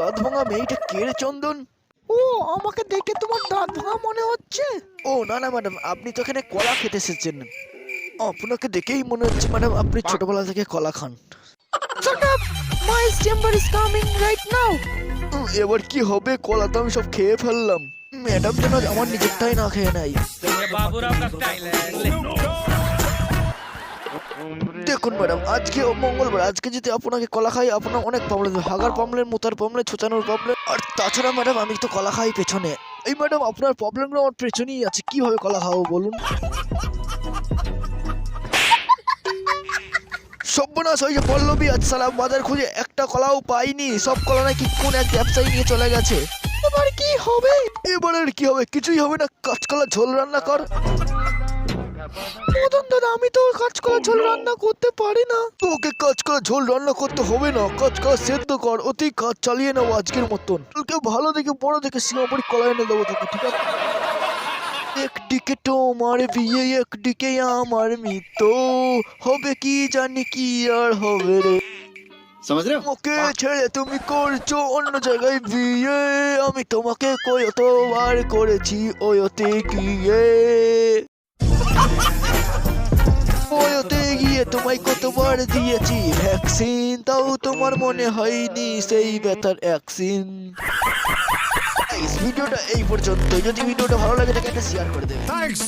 দাঁত ভাঙা মেয়েটা কে রে চন্দন? ও আমাকে দেখে তোমার দাঁত ভাঙা মনে হচ্ছে? ও না না ম্যাডাম, আপনি তো এখানে কলা খেতে এসেছেন। আপনাকে দেখেই মনে হচ্ছে ম্যাডাম আপনি ছোটবেলা থেকে কলা খান। Shut up! My chamber is coming right now. এবার কি হবে? কলা তো আমি সব খেয়ে ফেললাম। ম্যাডাম যেন আমার নিজেরটাই না খেয়ে নাই। ये बाबूराव का स्टाइल है ले। দেখুন ম্যাডাম, আজকে মঙ্গলবার, আজকে যদি আপনাকে কলা খাই আপনার অনেক প্রবলেম হবে। হাগার প্রবলেম, মোতার প্রবলেম, ছোচানোর প্রবলেম। আর তাছাড়া ম্যাডাম আমি তো কলা খাই পেছনে। এই ম্যাডাম আপনার প্রবলেমটা আমার পেছনেই আছে, কিভাবে কলা খাবো বলুন? সর্বনাশ হয়েছে পল্লবী, আজ সালা বাজার খুঁজে একটা কলাও পাইনি। সব কলা নাকি কোন এক ব্যবসায়ী নিয়ে চলে গেছে। এবার কি হবে? এবার আর কি হবে? কিছুই হবে না, কাঁচকলা ঝোল রান্না কর। মদন দাদা, আমি তো কাঁচকলা ঝোল রান্না করতে পারি না। তোকে কাঁচকলা ঝোল রান্না করতে হবে না, কাঁচকলা সেদ্ধ কর, ওতেই কাজ চালিয়ে নেবো আজকের মতন। তোকে ভালো দেখে বড় দেখে সীমাপুরি কলা এনে দেবো তোকে, ঠিক আছে? একদিকে তোমার বিয়ে, একদিকে আমার মৃত্যু, হবে কি জানি কি আর হবে রে। समझ रहे हो? ওকে ছেড়ে তুমি করছো অন্য জায়গায় বিয়ে, আমি তোমাকে কতবার করেছি ওতে গিয়ে, ওতে গিয়ে তোমায় কতবার দিয়েছি ভ্যাকসিন, তাও তোমার মনে হয়নি সেই ব্যথার ভ্যাকসিন। ভিডিওটা এই পর্যন্ত। যদি ভিডিওটা ভালো লাগে তাকে একটা শেয়ার করে দেবে। Thanks.